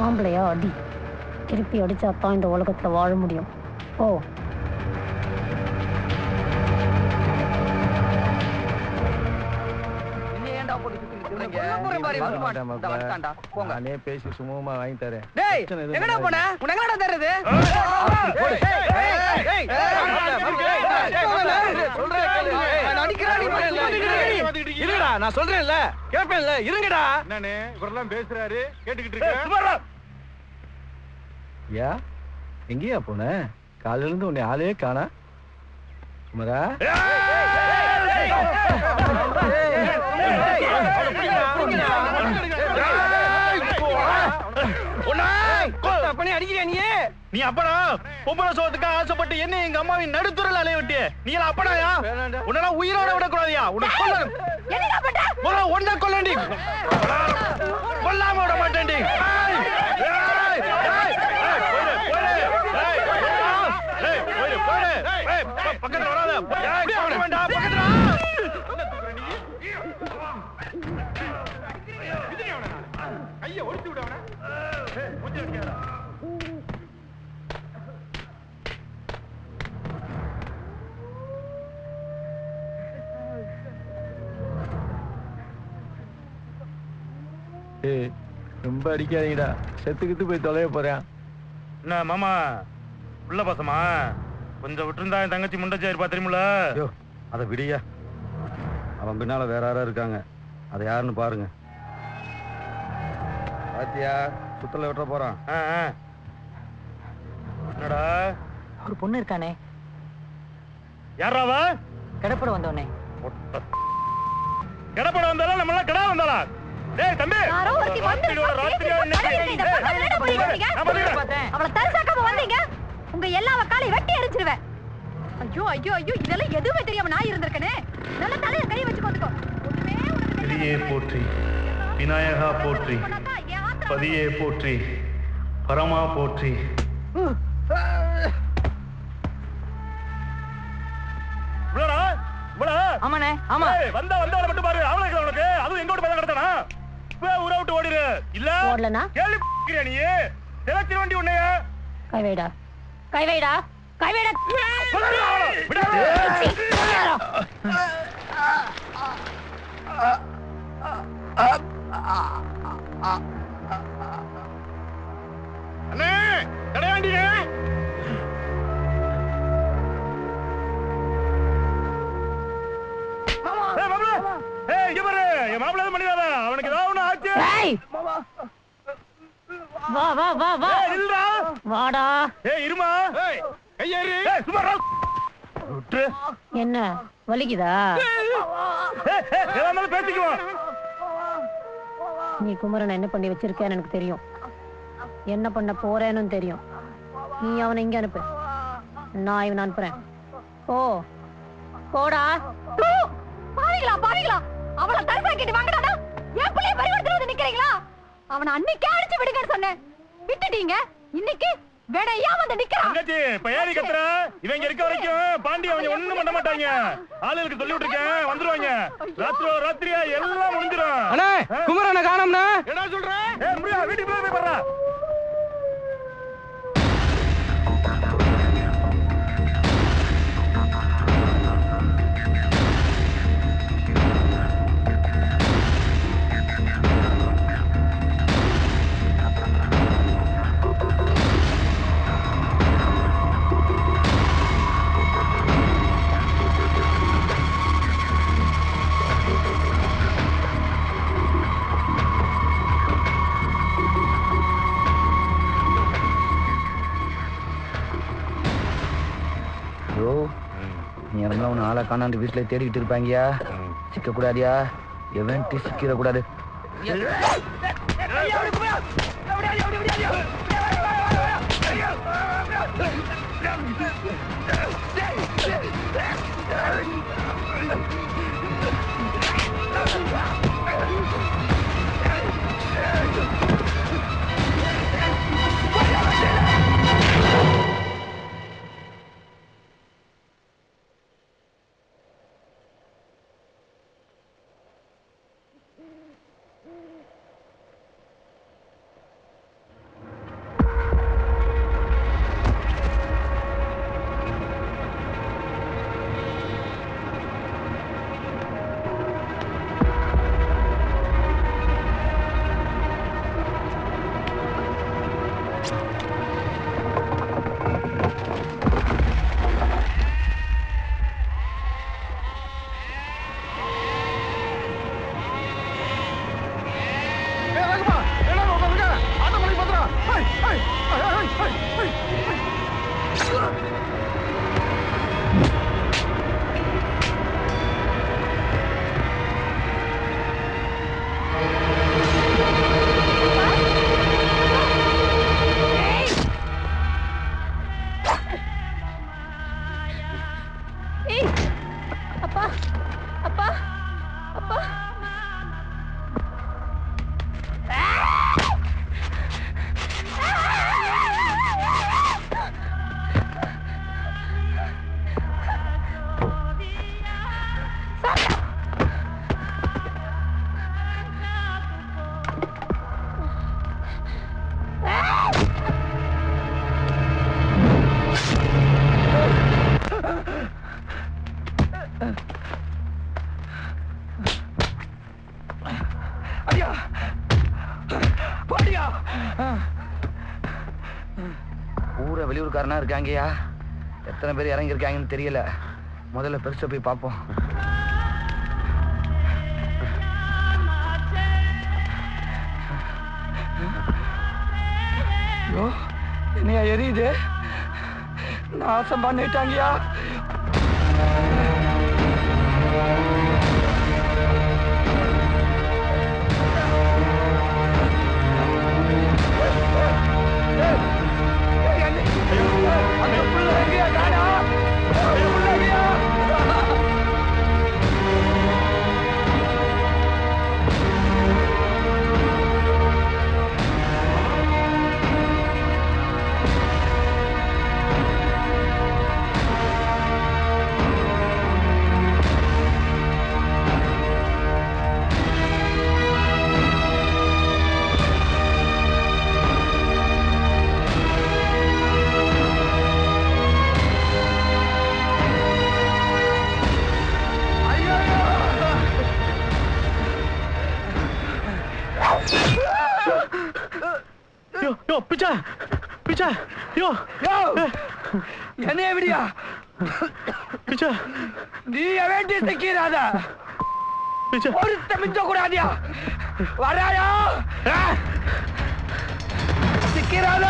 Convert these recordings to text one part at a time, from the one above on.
ஆம்பளையா அடி. திருப்பி அடிச்சாதான் இந்த உலகத்துல வாழ முடியும். ஓ நானே பேசி சுமூகமா வாங்கி தரேன். நான் சொல்றேன்ல, கேட்பேன்ல, இருங்கடா. என்னன்னு இவரெல்லாம் பேசுறாரு, கேட்டுக்கிட்டு இருக்கேன். யா எங்கேயா போன? காலையில இருந்து உன்னை ஆளே காணா. குமரா அடிக்கிறியா நீ? அப்படா பொம்பளை சோத்துக்கு ஆசைப்பட்டு என்ன எங்க அம்மாவின் நடுத்துறல அலைய விட்டு நீ அப்படாயா? உன்னெல்லாம் உயிரோட விடக்கூடாதியா? உன்னை கொல்லண்டி, கொல்லாம விட மாட்டேன்டி. பக்கத்துல வராத, வேண்டாம் பக்கத்துல. கைய ஒடிச்சு விட. ரொம்ப அடிக்காதீங்கடா, செத்துக்கிட்டு போய் தொலைய போறேன். என்ன மாமா உள்ள பசமா கொஞ்சம் விட்டுருந்தா என் தங்கச்சி முண்டச்சாயிருப்பா தெரியுமில்ல? அதை விடியா, அவன் பின்னால வேற யாரா இருக்காங்க, அதை யாருன்னு பாருங்க. பாத்தியா சுத்தல விட்டுற போறான். என்னடா ஒரு பொண்ணு இருக்கானே, யாராவா? கடப்பட வந்தவனே. கடப்பட வந்தாலும் நம்ம எல்லாம் கடா வந்தாளா? டேய் தம்பி, அவளை தரிசாக்காம வந்தீங்க, உங்க எல்லா வக்காலை வெட்டி எரிஞ்சிருவேன். ஐயோ ஐயோ ஐயோ, இதெல்லாம் எதுவுமே தெரியாம நான் இருந்திருக்கனே. நல்ல தலைய கை வச்சு வந்துக்கோ. ஒண்ணுமே உனக்கு பெரியே போற்றி, விநாயகா போற்றி, பதியே போற்றி, பரமா போற்றி. ஆமாண்ணே, ஆமா. வந்தா வந்தவளை மட்டும் பாரு, அவளுக்கு உனக்கு அதுவும் எங்கோட பதம் கடத்தானா? ஊரை விட்டு ஓடிரு. இல்ல ஓடலனா கேள்வி நீ திரச்சி வண்டி உன்னைய கை வைடா, கை வைடா, கை வைடா. அண்ணே கடையாண்டினே. அவனுக்கு ஏதாவது ஒண்ணு ஆச்சு. வா வா வா வா, வாடா. இருமா, கையேறி சும்மா என்ன வலிக்குதா? பேசிக்குவோம். நீ குமரன் என்ன பண்ணி வச்சிருக்கேன்னு எனக்கு தெரியும், என்ன பண்ண போறேன்னு தெரியும். நீ அவனை இங்க அனுப்பு, நான் இவனை அனுப்புறேன். ஓ போடா. பாவிங்களா பாவிங்களா, அவளை தரிசாக்கிட்டு வாங்கடா. என் பிள்ளைய பறிகொடுத்து நிக்கிறீங்களா? அவனை அன்னைக்கே அடிச்சு விடுங்கன்னு சொன்னேன், விட்டுட்டீங்க. இன்னைக்கு வேடையா வந்து நிக்கிறான். பயாரி கத்துற இவங்க இருக்க வரைக்கும் பாண்டி அவங்க ஒண்ணும் பண்ண மாட்டாங்க. ஆளுகளுக்கு சொல்லி விட்டுருக்கேன், வந்துருவாங்க. ராத்திரியா எல்லாம் முடிஞ்சிடும். அண்ணே குமரனை காணோம்னா என்ன சொல்றேன்? வீட்டுக்கு போய் பாரு. ஆளை காணாண்டு வீட்டுல தேடிக்கிட்டு இருப்பாங்கயா, சிக்க கூடாதியா, எவன்ட்டு சிக்கிட கூடாது. அப்பா அப்பா அப்பா ஊரை வெளியூர்காரனா இருக்காங்கயா. எத்தனை பேர் இறங்கி இருக்காங்கன்னு தெரியல. முதல்ல பெருசா போய் பார்ப்போம். ஐயோ, என்னையா எரியுது? நாசம் பண்ணிட்டாங்கயா. பிச்சா பிச்சா யோ என்ன எப்படியா பிச்சா நீ வேண்டி சிக்கிறாத பிச்சா ஒரு மிஞ்ச கூடாதியா வராயா சிக்கிறாத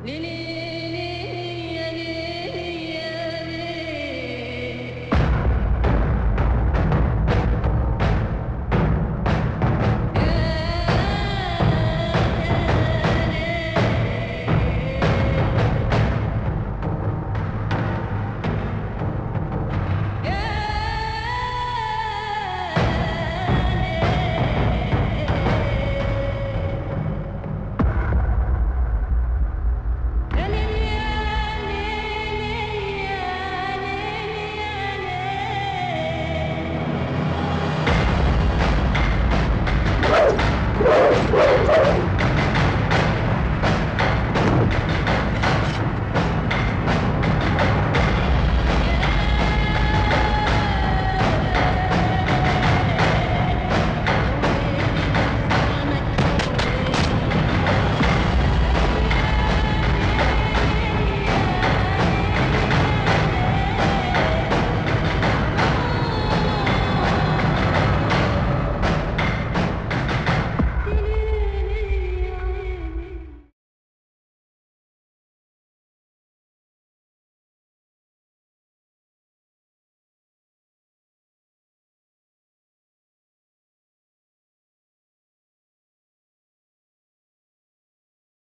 லிலி